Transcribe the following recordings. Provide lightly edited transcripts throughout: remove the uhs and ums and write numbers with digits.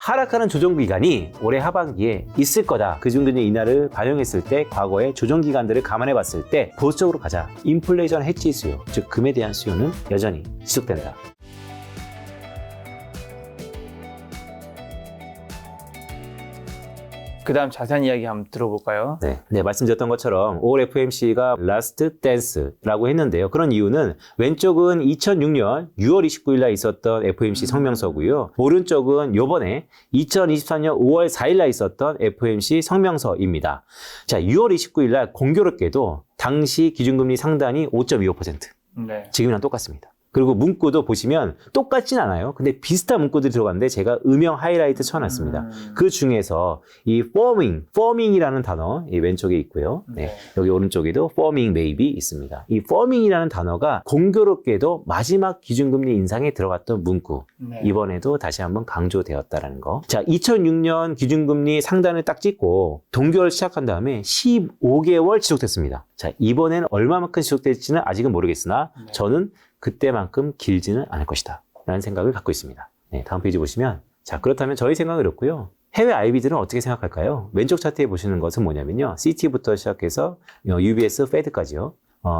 하락하는 조정기간이 올해 하반기에 있을 거다. 기준금리 인하를 반영했을 때 과거의 조정기간들을 감안해 봤을 때 보수적으로 가자. 인플레이션 해지 수요, 즉 금에 대한 수요는 여전히 지속된다. 그 다음 자세한 이야기 한번 들어볼까요? 네, 말씀드렸던 것처럼 5월 FOMC가 라스트 댄스라고 했는데요. 그런 이유는 왼쪽은 2006년 6월 29일 날 있었던 FOMC 성명서고요. 오른쪽은 요번에 2024년 5월 4일 날 있었던 FOMC 성명서입니다. 자, 6월 29일 날 공교롭게도 당시 기준금리 상단이 5.25%. 네. 지금이랑 똑같습니다. 그리고 문구도 보시면 똑같진 않아요. 근데 비슷한 문구들이 들어갔는데 제가 음영 하이라이트 쳐놨습니다. 그 중에서 이 forming이라는 단어 이 왼쪽에 있고요. 네, 여기 오른쪽에도 forming maybe 있습니다. 이 forming이라는 단어가 공교롭게도 마지막 기준금리 인상에 들어갔던 문구. 네. 이번에도 다시 한번 강조되었다라는 거. 자, 2006년 기준금리 상단을 딱 찍고 동결 시작한 다음에 15개월 지속됐습니다. 자, 이번에는 얼마만큼 지속될지는 아직은 모르겠으나 저는 그때만큼 길지는 않을 것이다 라는 생각을 갖고 있습니다. 네, 다음 페이지 보시면, 자, 그렇다면 저희 생각은 이렇고요. 해외 IB들은 어떻게 생각할까요? 왼쪽 차트에 보시는 것은 뭐냐면요. CT부터 시작해서 UBS, 페드까지요.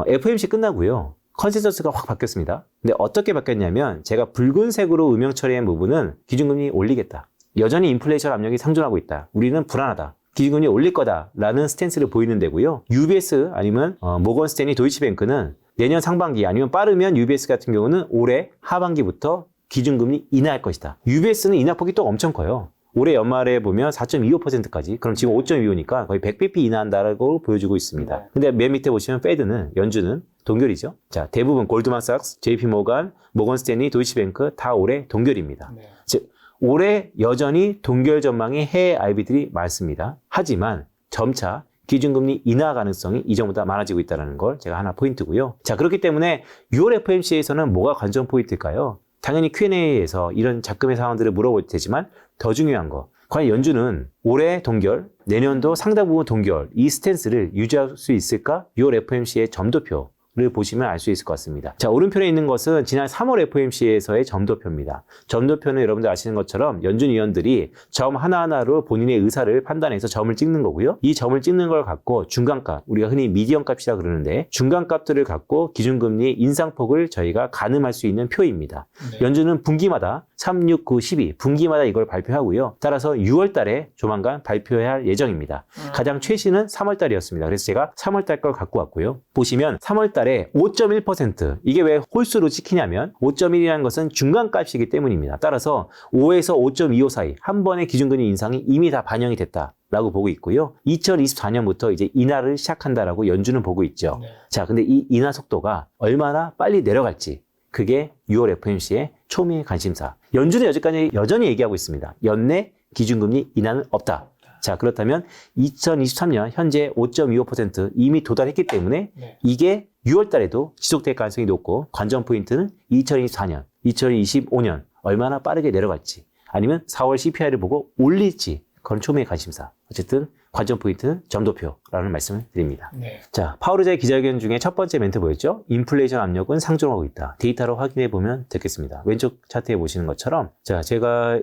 FOMC 끝나고요. 컨센서스가 확 바뀌었습니다. 근데 어떻게 바뀌었냐면 제가 붉은색으로 음영 처리한 부분은 기준금리 올리겠다. 여전히 인플레이션 압력이 상존하고 있다. 우리는 불안하다. 기준금리 올릴 거다라는 스탠스를 보이는 데고요. UBS 아니면 모건 스탠리 도이치뱅크는 내년 상반기 아니면 빠르면 UBS 같은 경우는 올해 하반기부터 기준금리 인하할 것이다. UBS는 인하폭이 또 엄청 커요. 올해 연말에 보면 4.25%까지. 그럼 지금 5.25니까 거의 100bp 인하한다고 보여주고 있습니다. 근데 맨 밑에 보시면 페드는, 연준은 동결이죠. 자, 대부분 골드만삭스, JP모간, 모건스탠리, 도이치뱅크 다 올해 동결입니다. 네. 즉 올해 여전히 동결 전망의 해외 IB들이 많습니다. 하지만 점차 기준금리 인하 가능성이 이전보다 많아지고 있다는 걸 제가 하나 포인트고요. 자, 그렇기 때문에 6월 FOMC에서는 뭐가 관전 포인트일까요? 당연히 Q&A에서 이런 작금의 상황들을 물어볼 테지만 더 중요한 거, 과연 연준은 올해 동결, 내년도 상당 부분 동결, 이 스탠스를 유지할 수 있을까? 6월 FOMC의 점도표 를 보시면 알 수 있을 것 같습니다. 자, 오른편에 있는 것은 지난 3월 FOMC에서의 점도표입니다. 점도표는 여러분들 아시는 것처럼 연준 위원들이 점 하나하나로 본인의 의사를 판단해서 점을 찍는 거고요. 이 점을 찍는 걸 갖고 중간값, 우리가 흔히 미디언 값이라 그러는데 중간값들을 갖고 기준금리 인상폭을 저희가 가늠할 수 있는 표입니다. 네. 연준은 분기마다 3, 6, 9, 12 분기마다 이걸 발표하고요. 따라서 6월 달에 조만간 발표해야 할 예정입니다. 가장 최신은 3월 달이었습니다. 그래서 제가 3월 달 걸 갖고 왔고요. 보시면 3월 달에 5.1%, 이게 왜 홀수로 찍히냐면 5.1이라는 것은 중간값이기 때문입니다. 따라서 5에서 5.25 사이 한 번의 기준금리 인상이 이미 다 반영이 됐다라고 보고 있고요. 2024년부터 이제 인하를 시작한다라고 연준은 보고 있죠. 네. 자, 근데 이 인하 속도가 얼마나 빨리 내려갈지, 그게 6월 FOMC의 초미의 관심사. 연준은 여기까지 여전히 얘기하고 있습니다. 연내 기준금리 인하는 없다. 자, 그렇다면 2023년 현재 5.25% 이미 도달했기 때문에 이게 6월 달에도 지속될 가능성이 높고, 관전 포인트는 2024년, 2025년 얼마나 빠르게 내려갈지, 아니면 4월 CPI를 보고 올릴지, 그건 초미의 관심사. 어쨌든 관전 포인트는 점도표라는 말씀을 드립니다. 네. 자, 파월 의장의 기자회견 중에 첫 번째 멘트 뭐였죠? 인플레이션 압력은 상존하고 있다. 데이터로 확인해 보면 되겠습니다. 왼쪽 차트에 보시는 것처럼, 자, 제가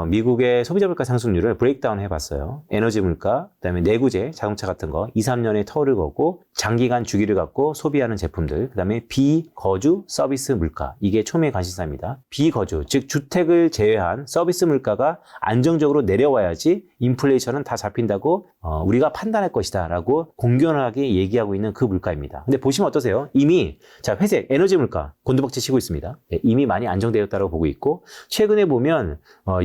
미국의 소비자 물가 상승률을 브레이크다운 해봤어요. 에너지 물가, 그다음에 내구재, 자동차 같은 거 2, 3년의 터를 걷고 장기간 주기를 갖고 소비하는 제품들, 그다음에 비거주 서비스 물가, 이게 초미의 관심사입니다. 비거주, 즉 주택을 제외한 서비스 물가가 안정적으로 내려와야지 인플레이션은 다 잡힌다고 우리가 판단할 것이다 라고 공견하게 얘기하고 있는 그 물가입니다. 근데 보시면 어떠세요? 이미, 자, 회색, 에너지 물가 곤두박질 치고 있습니다. 네, 이미 많이 안정되었다고 보고 있고, 최근에 보면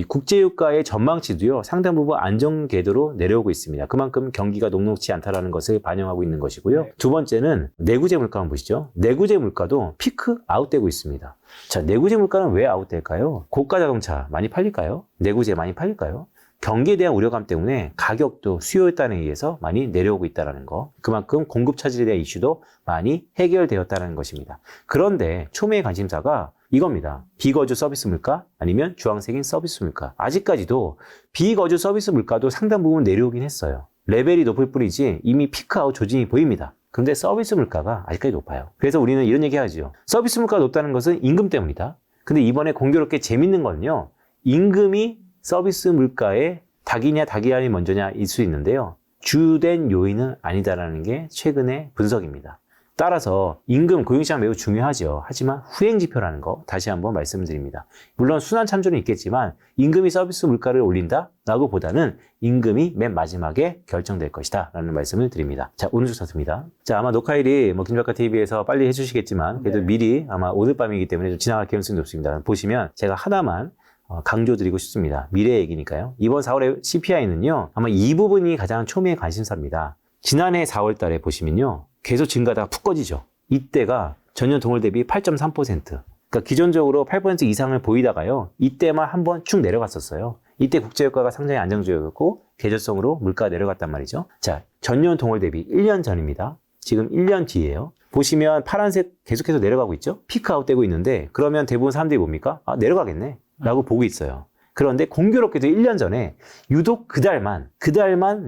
국제유가의 전망치도요 상당 부분 안정 궤도로 내려오고 있습니다. 그만큼 경기가 녹록지 않다라는 것을 반영하고 있는 것이고요. 두 번째는 내구재 물가 한번 보시죠. 내구재 물가도 피크 아웃되고 있습니다. 자, 내구재 물가는 왜 아웃될까요? 고가 자동차 많이 팔릴까요? 내구재 많이 팔릴까요? 경기에 대한 우려감 때문에 가격도 수요에 따라 의해서 많이 내려오고 있다는 거, 그만큼 공급 차질에 대한 이슈도 많이 해결되었다는 것입니다. 그런데 초미의 관심사가 이겁니다. 비거주 서비스 물가 아니면 주황색인 서비스 물가. 아직까지도 비거주 서비스 물가도 상당 부분 내려오긴 했어요. 레벨이 높을 뿐이지 이미 피크아웃 조짐이 보입니다. 그런데 서비스 물가가 아직까지 높아요. 그래서 우리는 이런 얘기 하죠. 서비스 물가가 높다는 것은 임금 때문이다. 근데 이번에 공교롭게 재밌는 건요, 임금이 서비스 물가에 닭이냐 닭이야이 먼저냐 일 수 있는데요. 주된 요인은 아니다라는 게 최근의 분석입니다. 따라서 임금, 고용시장 매우 중요하죠. 하지만 후행지표라는 거 다시 한번 말씀드립니다. 물론 순환 참조는 있겠지만 임금이 서비스 물가를 올린다라고 보다는 임금이 맨 마지막에 결정될 것이다 라는 말씀을 드립니다. 자, 오른쪽 차트입니다. 자, 아마 녹화일이 김작가 TV에서 빨리 해주시겠지만 그래도 네. 미리 아마 오늘 밤이기 때문에 좀 지나갈 가능성이 높습니다. 보시면 제가 하나만 강조드리고 싶습니다. 미래 얘기니까요. 이번 4월의 CPI는요. 아마 이 부분이 가장 초미의 관심사입니다. 지난해 4월 달에 보시면요. 계속 증가하다가 푹 꺼지죠. 이때가 전년 동월 대비 8.3%. 그러니까 기존적으로 8% 이상을 보이다가요. 이때만 한번 축 내려갔었어요. 이때 국제유가가 상당히 안정적이었고 계절성으로 물가가 내려갔단 말이죠. 자, 전년 동월 대비 1년 전입니다. 지금 1년 뒤예요. 보시면 파란색 계속해서 내려가고 있죠. 피크아웃 되고 있는데 그러면 대부분 사람들이 뭡니까? 아, 내려가겠네 라고 보고 있어요. 그런데 공교롭게도 1년 전에 유독 그달만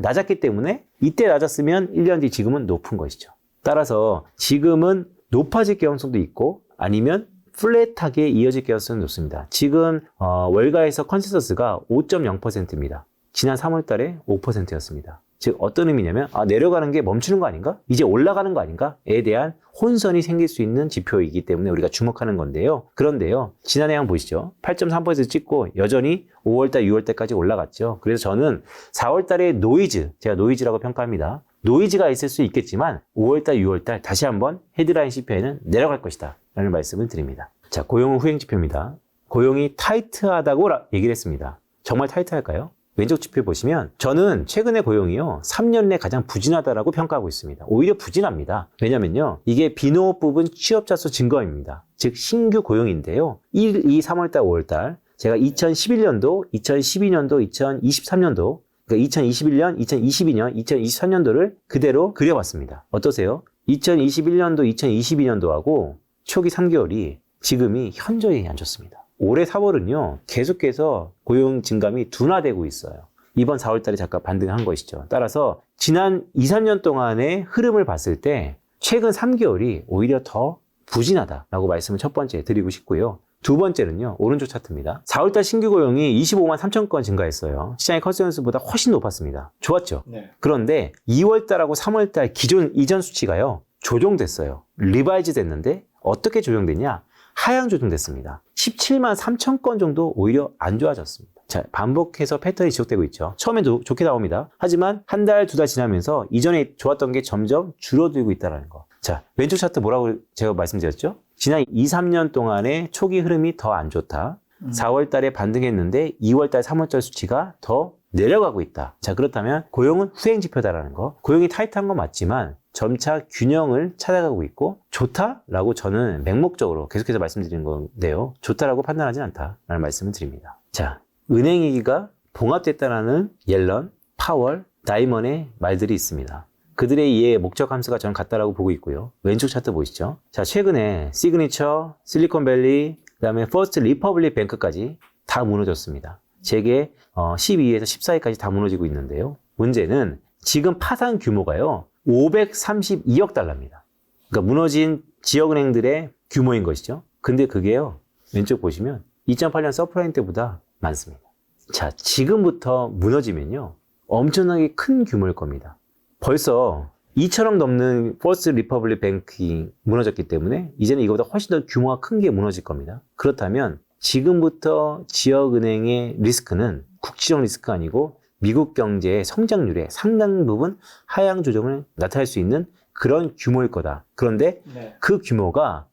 낮았기 때문에 이때 낮았으면 1년 뒤 지금은 높은 것이죠. 따라서 지금은 높아질 가능성도 있고 아니면 플랫하게 이어질 가능성이 높습니다. 지금 월가에서 컨센서스가 5.0%입니다. 지난 3월 달에 5%였습니다. 즉 어떤 의미냐면 내려가는 게 멈추는 거 아닌가? 이제 올라가는 거 아닌가?에 대한 혼선이 생길 수 있는 지표이기 때문에 우리가 주목하는 건데요. 그런데요. 지난해 한번 보시죠. 8.3% 찍고 여전히 5월달, 6월달까지 올라갔죠. 그래서 저는 4월달에 노이즈, 제가 노이즈라고 평가합니다. 노이즈가 있을 수 있겠지만 5월달, 6월달 다시 한번 헤드라인 CPI는 내려갈 것이다 라는 말씀을 드립니다. 자, 고용은 후행지표입니다. 고용이 타이트하다고 얘기를 했습니다. 정말 타이트할까요? 왼쪽 지표 보시면 저는 최근의 고용이요 3년 내 가장 부진하다라고 평가하고 있습니다. 오히려 부진합니다. 왜냐면요 이게 비농업 부분 취업자 수 증가입니다. 즉 신규 고용인데요 1, 2, 3월달, 5월달 제가 2011년도, 2012년도, 2023년도 그러니까 2021년, 2022년, 2023년도를 그대로 그려봤습니다. 어떠세요? 2021년도, 2022년도하고 초기 3개월이 지금이 현저히 안 좋습니다. 올해 4월은요, 계속해서 고용 증감이 둔화되고 있어요. 이번 4월 달에 잠깐 반등한 것이죠. 따라서 지난 2, 3년 동안의 흐름을 봤을 때 최근 3개월이 오히려 더 부진하다라고 말씀을 첫 번째 드리고 싶고요. 두 번째는요, 오른쪽 차트입니다. 4월 달 신규 고용이 25만 3천 건 증가했어요. 시장의 컨센서스보다 훨씬 높았습니다. 좋았죠? 네. 그런데 2월 달하고 3월 달 기존 이전 수치가요, 조정됐어요. 리바이즈 됐는데 어떻게 조정됐냐? 하향 조정됐습니다. 17만 3천 건 정도 오히려 안 좋아졌습니다. 자, 반복해서 패턴이 지속되고 있죠. 처음엔 좋게 나옵니다. 하지만 한 달, 두 달 지나면서 이전에 좋았던 게 점점 줄어들고 있다는 거. 자, 왼쪽 차트 뭐라고 제가 말씀드렸죠? 지난 2, 3년 동안의 초기 흐름이 더 안 좋다. 4월 달에 반등했는데 2월 달, 3월 달 수치가 더 내려가고 있다. 자, 그렇다면 고용은 후행 지표다라는 거. 고용이 타이트한 건 맞지만 점차 균형을 찾아가고 있고 좋다라고 저는 맹목적으로 계속해서 말씀드리는 건데요. 좋다라고 판단하진 않다라는 말씀을 드립니다. 자, 은행위기가 봉합됐다라는 옐런, 파월, 다이먼의 말들이 있습니다. 그들의 이해 목적 함수가 저는 같다라고 보고 있고요. 왼쪽 차트 보시죠. 자, 최근에 시그니처, 실리콘밸리, 그다음에 퍼스트 리퍼블릭 뱅크까지 다 무너졌습니다. 제게 12위에서 14위까지 다 무너지고 있는데요. 문제는 지금 파산 규모가요. 532억 달러입니다. 그러니까 무너진 지역은행들의 규모인 것이죠. 근데 그게요. 왼쪽 보시면 2008년 서프라임 때보다 많습니다. 자, 지금부터 무너지면요. 엄청나게 큰 규모일 겁니다. 벌써 2천억 넘는 퍼스트 리퍼블릭 뱅킹 무너졌기 때문에 이제는 이거보다 훨씬 더 규모가 큰 게 무너질 겁니다. 그렇다면 지금부터 지역은행의 리스크는 국지적 리스크가 아니고 미국 경제의 성장률에 상당 부분 하향 조정을 나타낼 수 있는 그런 규모일 거다. 그런데 네. 그 규모가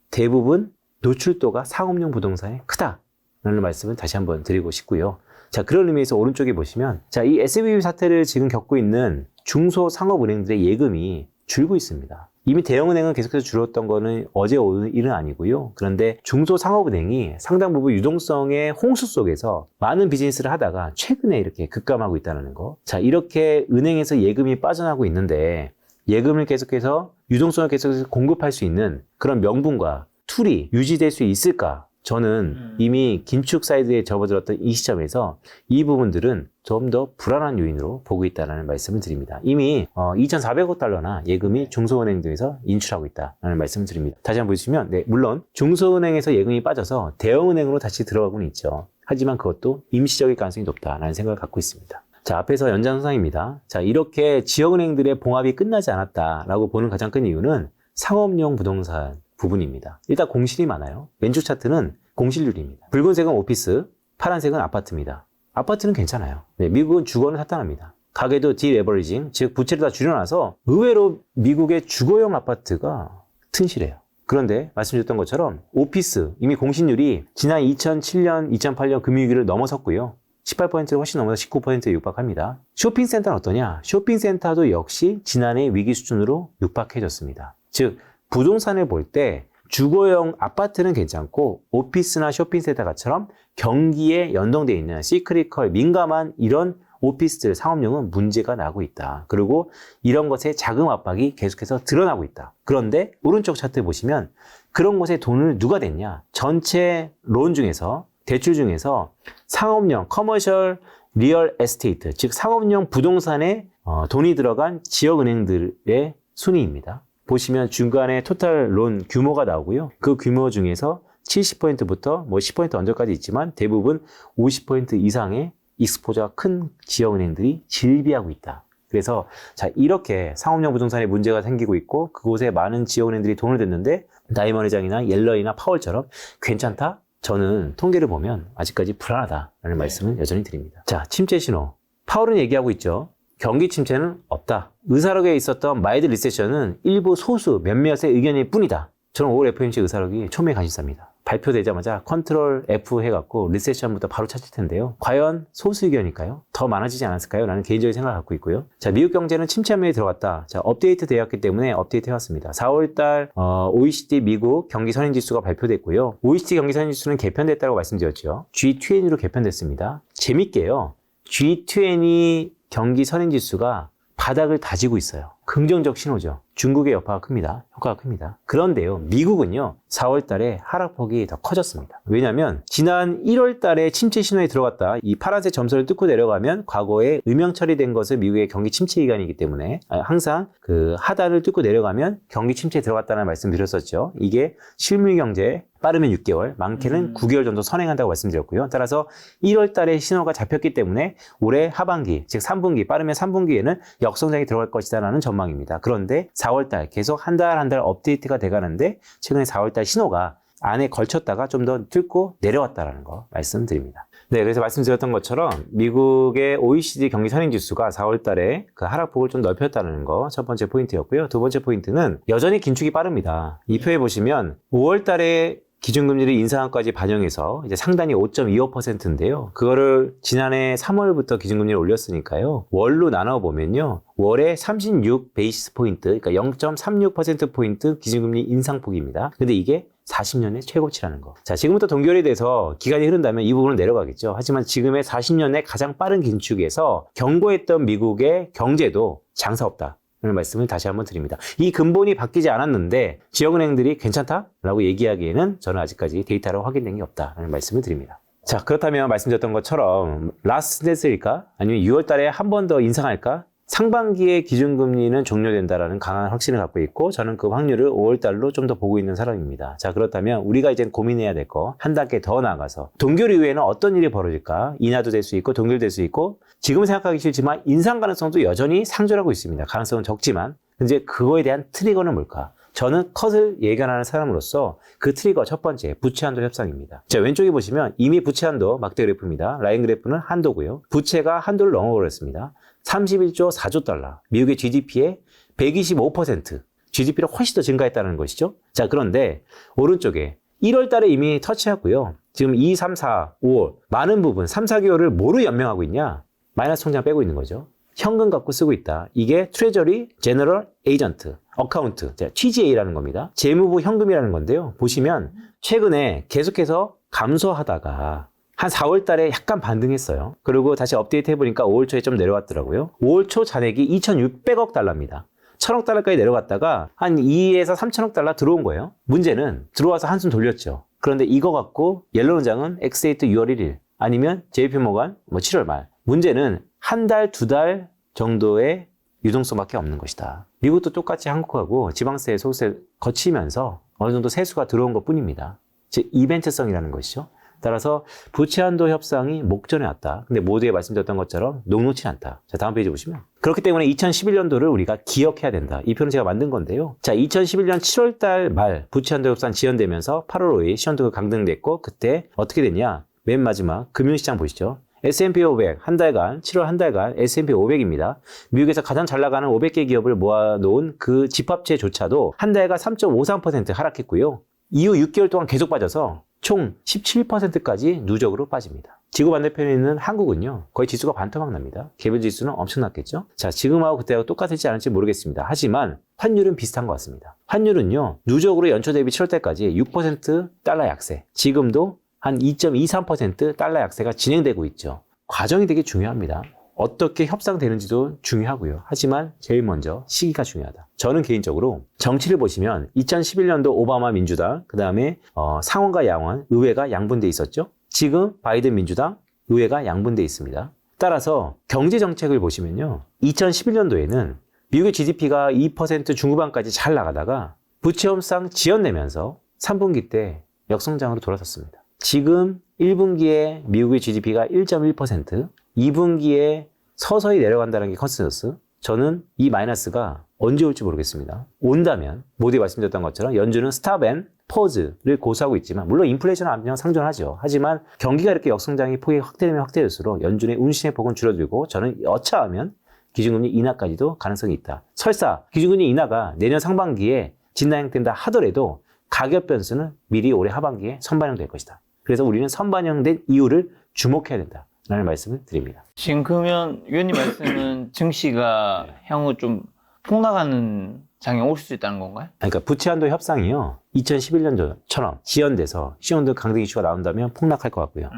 대부분 노출도가 상업용 부동산에 크다라는 말씀을 다시 한번 드리고 싶고요. 자, 그런 의미에서 오른쪽에 보시면 자, 이 SVB 사태를 지금 겪고 있는 중소상업은행들의 예금이 줄고 있습니다. 이미 대형은행은 계속해서 줄었던 거는 어제 오늘 일은 아니고요. 그런데 중소상업은행이 상당 부분 유동성의 홍수 속에서 많은 비즈니스를 하다가 최근에 이렇게 급감하고 있다는 거. 자, 이렇게 은행에서 예금이 빠져나가고 있는데 예금을 계속해서 유동성을 계속해서 공급할 수 있는 그런 명분과 툴이 유지될 수 있을까? 저는 이미 긴축 사이드에 접어들었던 이 시점에서 이 부분들은 좀 더 불안한 요인으로 보고 있다는 말씀을 드립니다. 이미 2,400억 달러나 예금이 중소은행 등에서 인출하고 있다는 말씀을 드립니다. 다시 한번 보시면 네, 물론 중소은행에서 예금이 빠져서 대형은행으로 다시 들어가고는 있죠. 하지만 그것도 임시적일 가능성이 높다라는 생각을 갖고 있습니다. 자, 앞에서 연장선상입니다. 자, 이렇게 지역은행들의 봉합이 끝나지 않았다라고 보는 가장 큰 이유는 상업용 부동산 부분입니다. 일단 공실이 많아요. 왼쪽 차트는 공실률입니다. 붉은색은 오피스, 파란색은 아파트입니다. 아파트는 괜찮아요. 네, 미국은 주거는 탄탄합니다. 가계도 디레버리징, 즉 부채를 다 줄여놔서 의외로 미국의 주거용 아파트가 튼실해요. 그런데 말씀드렸던 것처럼 오피스, 이미 공실률이 지난 2007년, 2008년 금융위기를 넘어섰고요. 18%를 훨씬 넘어서 19%에 육박합니다. 쇼핑센터는 어떠냐? 쇼핑센터도 역시 지난해 위기 수준으로 육박해졌습니다. 즉 부동산을 볼 때 주거용 아파트는 괜찮고 오피스나 쇼핑센터처럼 경기에 연동되어 있는 시크리컬 민감한 이런 오피스들 상업용은 문제가 나고 있다. 그리고 이런 것의 자금 압박이 계속해서 드러나고 있다. 그런데 오른쪽 차트 보시면 그런 곳에 돈을 누가 댔냐? 전체 론 중에서 대출 중에서 상업용 커머셜 리얼 에스테이트, 즉 상업용 부동산에 돈이 들어간 지역은행들의 순위입니다. 보시면 중간에 토탈 론 규모가 나오고요. 그 규모 중에서 70%부터 10% 언저까지 있지만 대부분 50% 이상의 익스포저가 큰 지역은행들이 질비하고 있다. 그래서 자, 이렇게 상업용 부동산에 문제가 생기고 있고 그곳에 많은 지역은행들이 돈을 댔는데 다이먼 회장이나 옐런이나 파월처럼 괜찮다? 저는 통계를 보면 아직까지 불안하다라는 말씀을 여전히 드립니다. 자, 침체 신호. 파월은 얘기하고 있죠. 경기 침체는 없다. 의사록에 있었던 마일드 리세션은 일부 소수 몇몇의 의견일 뿐이다. 저는 5월 FOMC 의사록이 초미의 관심사입니다. 발표되자마자 컨트롤 F 해갖고 리세션부터 바로 찾을 텐데요. 과연 소수 의견일까요? 더 많아지지 않았을까요? 라는 개인적인 생각을 갖고 있고요. 자, 미국 경제는 침체 함에 들어갔다. 자, 업데이트 되었기 때문에 업데이트 해왔습니다. 4월달 OECD 미국 경기 선행지수가 발표됐고요. OECD 경기 선행지수는 개편됐다고 말씀드렸죠. G20로 개편됐습니다. 재밌게요. G20 경기 선행지수가 바닥을 다지고 있어요. 긍정적 신호죠. 중국의 여파가 큽니다. 효과가 큽니다. 그런데요, 미국은요, 4월 달에 하락폭이 더 커졌습니다. 왜냐하면 지난 1월 달에 침체 신호에 들어갔다. 이 파란색 점선을 뚫고 내려가면 과거에 음영 처리된 것을 미국의 경기 침체 기간이기 때문에 항상 그 하단을 뚫고 내려가면 경기 침체에 들어갔다는 말씀 드렸었죠. 이게 실물 경제 빠르면 6개월, 많게는 9개월 정도 선행한다고 말씀드렸고요. 따라서 1월 달에 신호가 잡혔기 때문에 올해 하반기, 즉 3분기, 빠르면 3분기에는 역성장이 들어갈 것이다라는 전망입니다. 그런데 4월 달 계속 한 달 한 달 업데이트가 돼가는데 최근에 4월 달 신호가 안에 걸쳤다가 좀 더 뚫고 내려왔다라는 거 말씀드립니다. 네, 그래서 말씀드렸던 것처럼 미국의 OECD 경기 선행지수가 4월 달에 그 하락폭을 좀 넓혔다는 거 첫 번째 포인트였고요. 두 번째 포인트는 여전히 긴축이 빠릅니다. 이 표에 보시면 5월 달에 기준금리를 인상까지 반영해서 이제 상단이 5.25%인데요. 그거를 지난해 3월부터 기준금리를 올렸으니까요. 월로 나눠보면요. 월에 36 베이시스 포인트, 그러니까 0.36%포인트 기준금리 인상폭입니다. 근데 이게 40년의 최고치라는 거. 자, 지금부터 동결이 돼서 기간이 흐른다면 이 부분은 내려가겠죠. 하지만 지금의 40년의 가장 빠른 긴축에서 경고했던 미국의 경제도 장사 없다. 라는 말씀을 다시 한번 드립니다. 이 근본이 바뀌지 않았는데 지역은행들이 괜찮다라고 얘기하기에는 저는 아직까지 데이터로 확인된 게 없다라는 말씀을 드립니다. 자, 그렇다면 말씀드렸던 것처럼 라스트 댄스일까? 아니면 6월 달에 한 번 더 인상할까? 상반기에 기준금리는 종료된다라는 강한 확신을 갖고 있고 저는 그 확률을 5월 달로 좀 더 보고 있는 사람입니다. 자, 그렇다면 우리가 이제 고민해야 될 거 한 단계 더 나아가서 동결 이후에는 어떤 일이 벌어질까? 인하도 될 수 있고 동결될 수 있고 지금 생각하기 싫지만 인상 가능성도 여전히 상존하고 있습니다. 가능성은 적지만 이제 그거에 대한 트리거는 뭘까? 저는 컷을 예견하는 사람으로서 그 트리거 첫 번째 부채 한도 협상입니다. 자, 왼쪽에 보시면 이미 부채 한도 막대 그래프입니다. 라인 그래프는 한도고요. 부채가 한도를 넘어버렸습니다. 31조 4조 달러. 미국의 GDP의 125%. GDP를 훨씬 더 증가했다는 것이죠. 자, 그런데 오른쪽에 1월 달에 이미 터치하고요. 지금 2, 3, 4, 5월 많은 부분 3, 4개월을 뭐로 연명하고 있냐? 마이너스 통장 빼고 있는 거죠. 현금 갖고 쓰고 있다. 이게 트레저리 제너럴 에이전트 어카운트, TGA라는 겁니다. 재무부 현금이라는 건데요. 보시면 최근에 계속해서 감소하다가 한 4월 달에 약간 반등했어요. 그리고 다시 업데이트 해보니까 5월 초에 좀 내려왔더라고요. 5월 초 잔액이 2,600억 달러입니다. 1,000억 달러까지 내려갔다가 한 2에서 3,000억 달러 들어온 거예요. 문제는 들어와서 한숨 돌렸죠. 그런데 이거 갖고 옐런 원장은 엑스데이트 6월 1일 아니면 JP모건 7월 말. 문제는 한 달, 두 달 정도의 유동성밖에 없는 것이다. 미국도 똑같이 한국하고 지방세, 소득세 거치면서 어느 정도 세수가 들어온 것 뿐입니다. 즉 이벤트성이라는 것이죠. 따라서 부채 한도 협상이 목전에 왔다. 근데 모두에 말씀드렸던 것처럼 녹록치 않다. 자, 다음 페이지 보시면. 그렇기 때문에 2011년도를 우리가 기억해야 된다. 이 표는 제가 만든 건데요. 자, 2011년 7월 달 말 부채 한도 협상 지연되면서 8월 5일 시한도가 강등됐고 그때 어떻게 됐냐? 맨 마지막 금융시장 보시죠. S&P 500 한 달간 7월 한 달간 S&P 500입니다. 미국에서 가장 잘 나가는 500개 기업을 모아놓은 그 집합체조차도 한 달간 3.53% 하락했고요. 이후 6개월 동안 계속 빠져서 총 17%까지 누적으로 빠집니다. 지구 반대편에 있는 한국은요, 거의 지수가 반토막 납니다. 개별 지수는 엄청났겠죠? 자, 지금하고 그때하고 똑같을지 않을지 모르겠습니다. 하지만 환율은 비슷한 것 같습니다. 환율은요, 누적으로 연초 대비 7월 달까지 6% 달러 약세. 지금도 한 2.23% 달러 약세가 진행되고 있죠. 과정이 되게 중요합니다. 어떻게 협상되는지도 중요하고요. 하지만 제일 먼저 시기가 중요하다. 저는 개인적으로 정치를 보시면 2011년도 오바마 민주당, 그 다음에 상원과 양원, 의회가 양분돼 있었죠. 지금 바이든 민주당, 의회가 양분돼 있습니다. 따라서 경제 정책을 보시면요. 2011년도에는 미국의 GDP가 2% 중후반까지 잘 나가다가 부채 협상 지연내면서 3분기 때 역성장으로 돌아섰습니다. 지금 1분기에 미국의 GDP가 1.1%, 2분기에 서서히 내려간다는 게 컨센서스. 저는 이 마이너스가 언제 올지 모르겠습니다. 온다면 모두에 말씀드렸던 것처럼 연준은 스탑 앤 퍼즈를 고수하고 있지만 물론 인플레이션 안정 상존하죠. 하지만 경기가 이렇게 역성장이 폭이 확대되면 확대될수록 연준의 운신의 폭은 줄어들고 저는 여차하면 기준금리 인하까지도 가능성이 있다. 설사 기준금리 인하가 내년 상반기에 진행된다 하더라도 가격 변수는 미리 올해 하반기에 선반영될 것이다. 그래서 우리는 선반영된 이유를 주목해야 된다. 라는 말씀을 드립니다. 지금 그러면 위원님 말씀은 증시가 향후 좀 폭락하는 장애 올 수 있다는 건가요? 그러니까 부채 한도 협상이요. 2011년도처럼 지연돼서 시한도 강등 이슈가 나온다면 폭락할 것 같고요.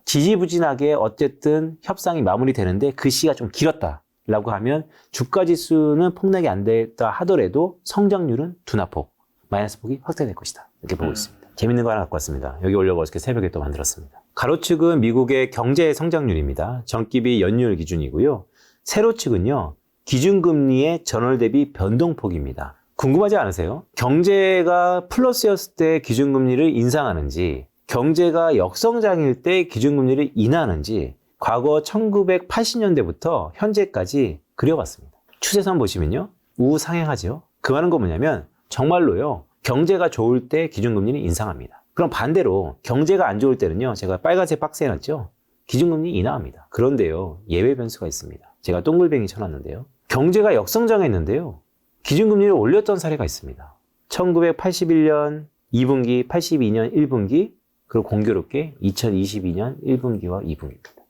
지지부진하게 어쨌든 협상이 마무리되는데 그 시기가 좀 길었다라고 하면 주가 지수는 폭락이 안 됐다 하더라도 성장률은 둔화폭, 마이너스 폭이 확대될 것이다. 이렇게 보고 있습니다. 재밌는 거 하나 갖고 왔습니다. 여기 올려고 어저께 새벽에 또 만들었습니다. 가로축은 미국의 경제 성장률입니다. 전기비 연율 기준이고요. 세로축은요. 기준금리의 전월 대비 변동폭입니다. 궁금하지 않으세요? 경제가 플러스였을 때 기준금리를 인상하는지, 경제가 역성장일 때 기준금리를 인하하는지 과거 1980년대부터 현재까지 그려봤습니다. 추세선 보시면요. 우상향하죠. 그 말은 건 뭐냐면 정말로요. 경제가 좋을 때 기준금리는 인상합니다. 그럼 반대로 경제가 안 좋을 때는요. 제가 빨간색 박스에 놨죠. 기준금리 인하합니다. 그런데요. 예외 변수가 있습니다. 제가 동글뱅이 쳐놨는데요. 경제가 역성장했는데요. 기준금리를 올렸던 사례가 있습니다. 1981년 2분기, 82년 1분기, 그리고 공교롭게 2022년 1분기와 2분기입니다.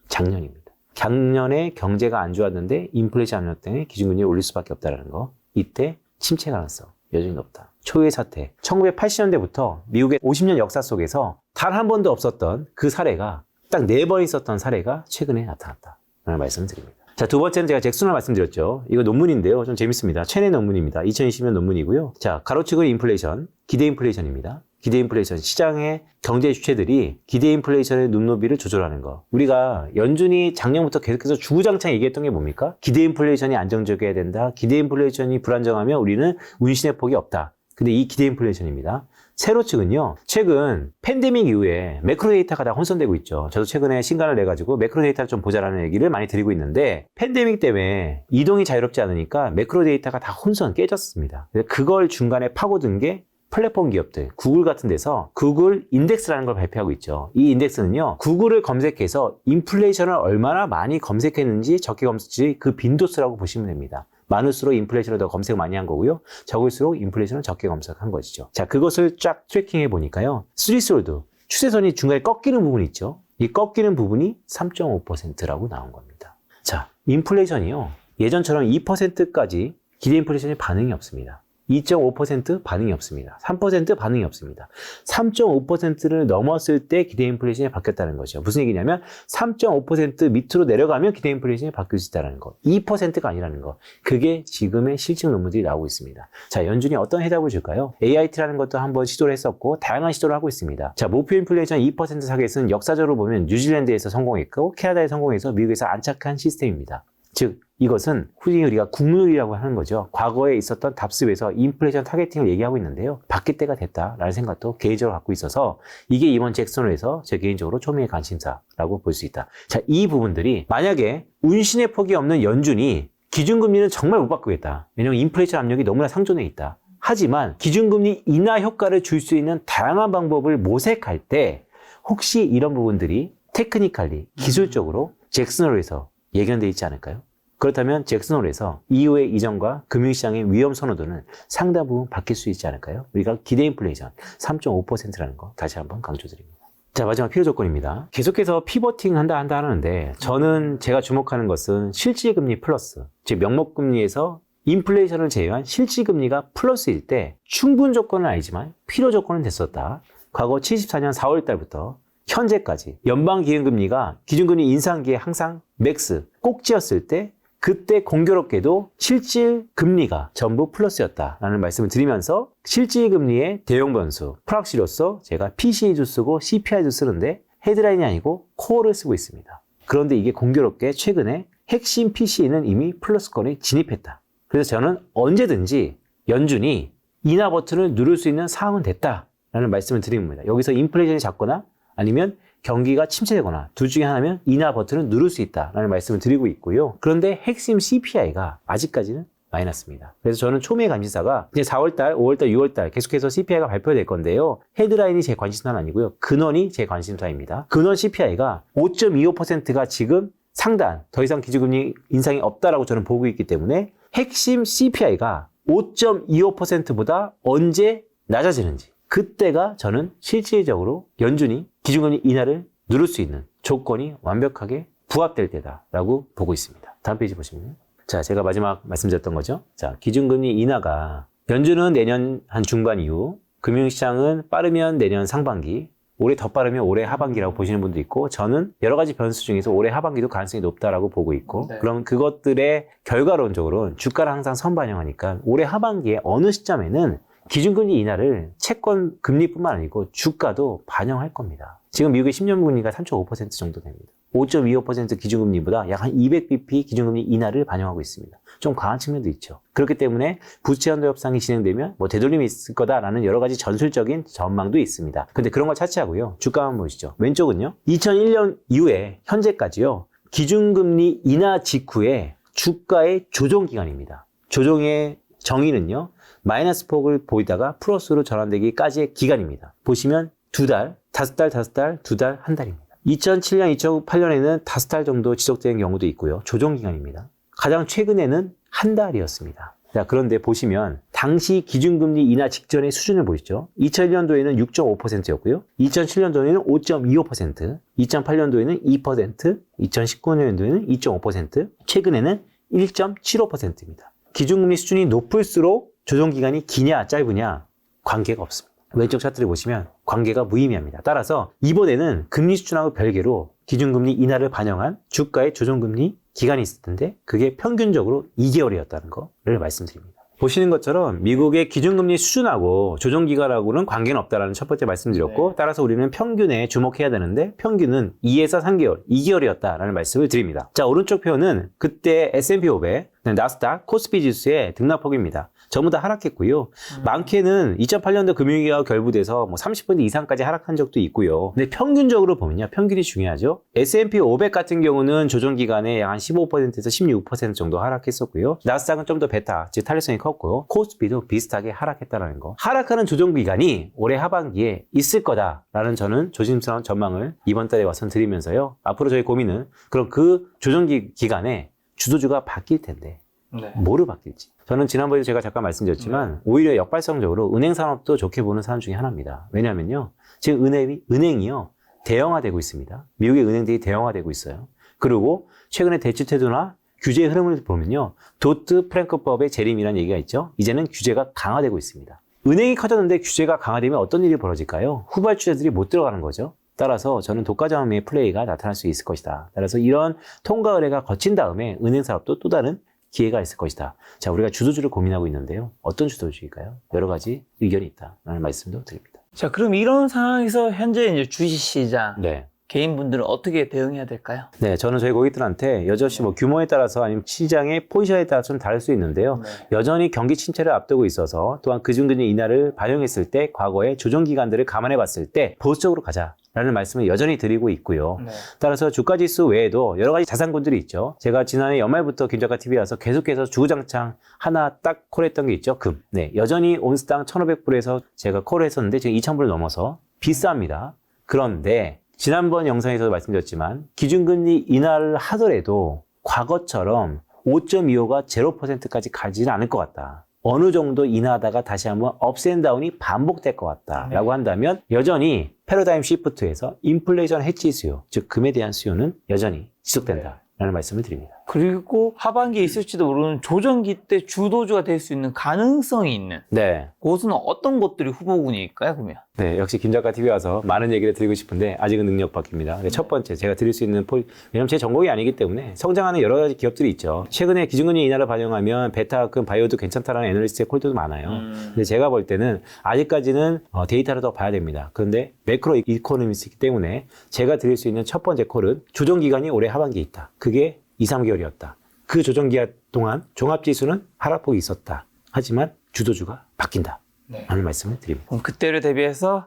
작년입니다. 작년에 경제가 안 좋았는데 인플레이션 압력 때문에 기준금리를 올릴 수밖에 없다는 거. 이때 침체 가능성 여전히 높다. 초유의 사태. 1980년대부터 미국의 50년 역사 속에서 단 한 번도 없었던 그 사례가 딱 4번 있었던 사례가 최근에 나타났다. 라는 말씀을 드립니다. 자, 두 번째는 제가 잭슨을 말씀드렸죠. 이거 논문인데요. 좀 재밌습니다. 체내 논문입니다. 2020년 논문이고요. 자, 가로축은 인플레이션, 기대 인플레이션입니다. 기대 인플레이션, 시장의 경제 주체들이 기대 인플레이션의 눈높이를 조절하는 거. 우리가 연준이 작년부터 계속해서 주구장창 얘기했던 게 뭡니까? 기대 인플레이션이 안정적이어야 된다. 기대 인플레이션이 불안정하면 우리는 운신의 폭이 없다. 근데 이 기대 인플레이션입니다. 세로축은요, 최근 팬데믹 이후에 매크로 데이터가 다 혼선되고 있죠. 저도 최근에 신간을 내가지고 매크로 데이터를 좀 보자라는 얘기를 많이 드리고 있는데, 팬데믹 때문에 이동이 자유롭지 않으니까 매크로 데이터가 다 깨졌습니다. 그걸 중간에 파고든 게 플랫폼 기업들, 구글 같은 데서 구글 인덱스라는 걸 발표하고 있죠. 이 인덱스는요, 구글을 검색해서 인플레이션을 얼마나 많이 검색했는지 적게 검색했는지 그 빈도수라고 보시면 됩니다. 많을수록 인플레이션을 더 검색 많이 한 거고요. 적을수록 인플레이션을 적게 검색한 것이죠. 자, 그것을 쫙 트래킹해 보니까요. 스리솔드, 추세선이 중간에 꺾이는 부분이 있죠. 이 꺾이는 부분이 3.5%라고 나온 겁니다. 자, 인플레이션이요. 예전처럼 2%까지 기대 인플레이션의 반응이 없습니다. 2.5% 반응이 없습니다. 3% 반응이 없습니다. 3.5%를 넘었을 때 기대 인플레이션이 바뀌었다는 거죠. 무슨 얘기냐면 3.5% 밑으로 내려가면 기대 인플레이션이 바뀔 수 있다는 거. 2%가 아니라는 거. 그게 지금의 실증 논문들이 나오고 있습니다. 자, 연준이 어떤 해답을 줄까요? AIT라는 것도 한번 시도를 했었고 다양한 시도를 하고 있습니다. 자, 목표 인플레이션 2% 타겟은 역사적으로 보면 뉴질랜드에서 성공했고 캐나다에 성공해서 미국에서 안착한 시스템입니다. 즉 이것은 흔히 우리가 국룰이라고 하는 거죠. 과거에 있었던 답습에서 인플레이션 타겟팅을 얘기하고 있는데요. 바뀔 때가 됐다라는 생각도 개인적으로 갖고 있어서 이게 이번 잭슨홀에서 제 개인적으로 초미의 관심사라고 볼 수 있다. 자, 이 부분들이 만약에 운신의 폭이 없는 연준이 기준금리는 정말 못 바꾸겠다. 왜냐하면 인플레이션 압력이 너무나 상존해 있다. 하지만 기준금리 인하 효과를 줄 수 있는 다양한 방법을 모색할 때 혹시 이런 부분들이 테크니컬리 기술적으로 잭슨홀에서 예견되어 있지 않을까요? 그렇다면 잭슨홀에서 이후의 이전과 금융시장의 위험 선호도는 상당 부분 바뀔 수 있지 않을까요? 우리가 기대 인플레이션 3.5%라는 거 다시 한번 강조드립니다. 자, 마지막 필요 조건입니다. 계속해서 피버팅 한다 하는데 저는 제가 주목하는 것은 실질금리 플러스, 즉 명목금리에서 인플레이션을 제외한 실질금리가 플러스일 때 충분 조건은 아니지만 필요 조건은 됐었다. 과거 74년 4월 달부터 현재까지 연방기금리가 기준금리 인상기에 항상 맥스 꼭지였을 때 그때 공교롭게도 실질금리가 전부 플러스였다라는 말씀을 드리면서 실질금리의 대형 변수 프락시로서 제가 PCE도 쓰고 CPI도 쓰는데 헤드라인이 아니고 코어를 쓰고 있습니다. 그런데 이게 공교롭게 최근에 핵심 PCE는 이미 플러스권에 진입했다. 그래서 저는 언제든지 연준이 인하 버튼을 누를 수 있는 상황은 됐다라는 말씀을 드립니다. 여기서 인플레이션이 작거나 아니면 경기가 침체되거나 둘 중에 하나면 인하 버튼을 누를 수 있다라는 말씀을 드리고 있고요. 그런데 핵심 CPI가 아직까지는 마이너스입니다. 그래서 저는 초미의 관심사가 이제 4월달, 5월달, 6월달 계속해서 CPI가 발표될 건데요. 헤드라인이 제 관심사는 아니고요. 근원이 제 관심사입니다. 근원 CPI가 5.25%가 지금 상단, 더 이상 기준금리 인상이 없다라고 저는 보고 있기 때문에 핵심 CPI가 5.25%보다 언제 낮아지는지 그때가 저는 실질적으로 연준이 기준금리 인하를 누를 수 있는 조건이 완벽하게 부합될 때다라고 보고 있습니다. 다음 페이지 보시면 자, 제가 마지막 말씀드렸던 거죠. 자, 기준금리 인하가 연준은 내년 한 중반 이후, 금융시장은 빠르면 내년 상반기, 올해 더 빠르면 올해 하반기라고 보시는 분도 있고 저는 여러 가지 변수 중에서 올해 하반기도 가능성이 높다라고 보고 있고 네. 그럼 그것들의 결과론적으로는 주가를 항상 선반영하니까 올해 하반기에 어느 시점에는 기준금리 인하를 채권 금리뿐만 아니고 주가도 반영할 겁니다. 지금 미국의 10년 금리가 3.5% 정도 됩니다. 5.25% 기준금리보다 약 한 200bp 기준금리 인하를 반영하고 있습니다. 좀 과한 측면도 있죠. 그렇기 때문에 부채 한도 협상이 진행되면 뭐 되돌림이 있을 거다라는 여러 가지 전술적인 전망도 있습니다. 근데 그런 걸 차치하고요. 주가 한번 보시죠. 왼쪽은요. 2001년 이후에 현재까지요. 기준금리 인하 직후에 주가의 조정 기간입니다. 조정의 정의는요. 마이너스 폭을 보이다가 플러스로 전환되기까지의 기간입니다. 보시면 2달, 5달, 5달, 2달, 1달입니다. 2007년, 2008년에는 5달 정도 지속되는 경우도 있고요. 조정 기간입니다. 가장 최근에는 1달이었습니다. 자, 그런데 보시면 당시 기준금리 인하 직전의 수준을 보시죠. 2001년도에는 6.5%였고요. 2007년도에는 5.25%, 2008년도에는 2%, 2019년도에는 2.5%, 최근에는 1.75%입니다. 기준금리 수준이 높을수록 조정기간이 기냐 짧으냐 관계가 없습니다. 왼쪽 차트를 보시면 관계가 무의미합니다. 따라서 이번에는 금리 수준하고 별개로 기준금리 인하를 반영한 주가의 조정금리 기간이 있을 텐데 그게 평균적으로 2개월이었다는 거를 말씀드립니다. 보시는 것처럼 미국의 기준금리 수준하고 조정기간하고는 관계는 없다는 첫 번째 말씀드렸고 네. 따라서 우리는 평균에 주목해야 되는데 평균은 2에서 3개월, 2개월이었다라는 말씀을 드립니다. 자, 오른쪽 표는 그때 S&P 500, 나스닥, 코스피 지수의 등락폭입니다. 전부 다 하락했고요. 많게는 2008년도 금융위기가 결부돼서 뭐 30% 이상까지 하락한 적도 있고요. 근데 평균적으로 보면요. 평균이 중요하죠. S&P 500 같은 경우는 조정 기간에 약 한 15%에서 16% 정도 하락했었고요. 나스닥은 좀 더 베타, 즉 탄력성이 컸고요. 코스피도 비슷하게 하락했다는 거. 하락하는 조정 기간이 올해 하반기에 있을 거다라는 저는 조심스러운 전망을 이번 달에 와서 드리면서요. 앞으로 저희 고민은 그럼 그 조정 기간에 주도주가 바뀔 텐데 네. 뭐로 바뀔지. 저는 지난번에 제가 잠깐 말씀드렸지만 오히려 역발상적으로 은행 산업도 좋게 보는 사람 중에 하나입니다. 왜냐하면요. 지금 은행이요. 대형화되고 있습니다. 미국의 은행들이 대형화되고 있어요. 그리고 최근에 대출 태도나 규제의 흐름을 보면요. 도트 프랭크법의 재림이라는 얘기가 있죠. 이제는 규제가 강화되고 있습니다. 은행이 커졌는데 규제가 강화되면 어떤 일이 벌어질까요? 후발주자들이 못 들어가는 거죠. 따라서 저는 독과점의 플레이가 나타날 수 있을 것이다. 따라서 이런 통과 의뢰가 거친 다음에 은행 산업도 또 다른 기회가 있을 것이다. 자, 우리가 주도주를 고민하고 있는데요. 어떤 주도주일까요? 여러 가지 의견이 있다라는 말씀도 드립니다. 자, 그럼 이런 상황에서 현재 이제 주식시장 네. 개인분들은 어떻게 대응해야 될까요? 네, 저는 저희 고객들한테 여전히 뭐 규모에 따라서 아니면 시장의 포지션에 따라서는 다를 수 있는데요. 여전히 경기 침체를 앞두고 있어서 또한 기준금리 인하를 반영했을 때 과거의 조정 기간들을 감안해 봤을 때 보수적으로 가자라는 말씀을 여전히 드리고 있고요. 따라서 주가지수 외에도 여러 가지 자산군들이 있죠. 제가 지난해 연말부터 김작가 TV에 와서 계속해서 주구장창 하나 딱 콜했던 게 있죠. 금. 네, 여전히 온스당 1,500불에서 제가 콜했었는데 지금 2,000불을 넘어서 비쌉니다. 그런데 지난번 영상에서도 말씀드렸지만 기준금리 인하를 하더라도 과거처럼 5.25가 0%까지 가지는 않을 것 같다. 어느 정도 인하하다가 다시 한번 업앤다운이 반복될 것 같다라고 한다면 여전히 패러다임 시프트에서 인플레이션 해지 수요, 즉 금에 대한 수요는 여전히 지속된다라는 말씀을 드립니다. 그리고 하반기에 있을지도 모르는 조정기 때 주도주가 될 수 있는 가능성이 있는 네. 곳은 어떤 곳들이 후보군일까요, 그러면? 네, 역시 김작가 TV에 와서 많은 얘기를 드리고 싶은데 아직은 능력 밖입니다. 첫 번째, 제가 드릴 수 있는 왜냐면 제 전공이 아니기 때문에 성장하는 여러 가지 기업들이 있죠. 최근에 기준금리 인하를 반영하면 베타급 바이오도 괜찮다라는 애널리스트의 콜들도 많아요. 근데 제가 볼 때는 아직까지는 데이터를 더 봐야 됩니다. 그런데 매크로 이코노미스이기 때문에 제가 드릴 수 있는 첫 번째 콜은 조정 기간이 올해 하반기에 있다. 그게 2, 3개월이었다. 그 조정 기간 동안 종합지수는 하락폭이 있었다. 하지만 주도주가 바뀐다. 라는 말씀을 드립니다. 그럼 그때를 대비해서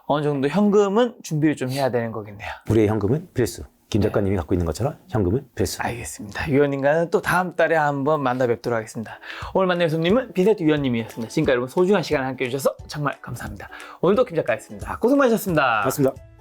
어느 정도 현금은 준비를 좀 해야 되는 거겠네요. 우리의 현금은 필수. 김 작가님이 갖고 있는 것처럼 현금은 필수. 알겠습니다. 위원님과는 또 다음 달에 한번 만나 뵙도록 하겠습니다. 오늘 만날 손님은 빈세트 위원님이었습니다. 지금까지 여러분 소중한 시간 함께 해주셔서 정말 감사합니다. 오늘도 김 작가였습니다. 고생 많으셨습니다. 맞습니다.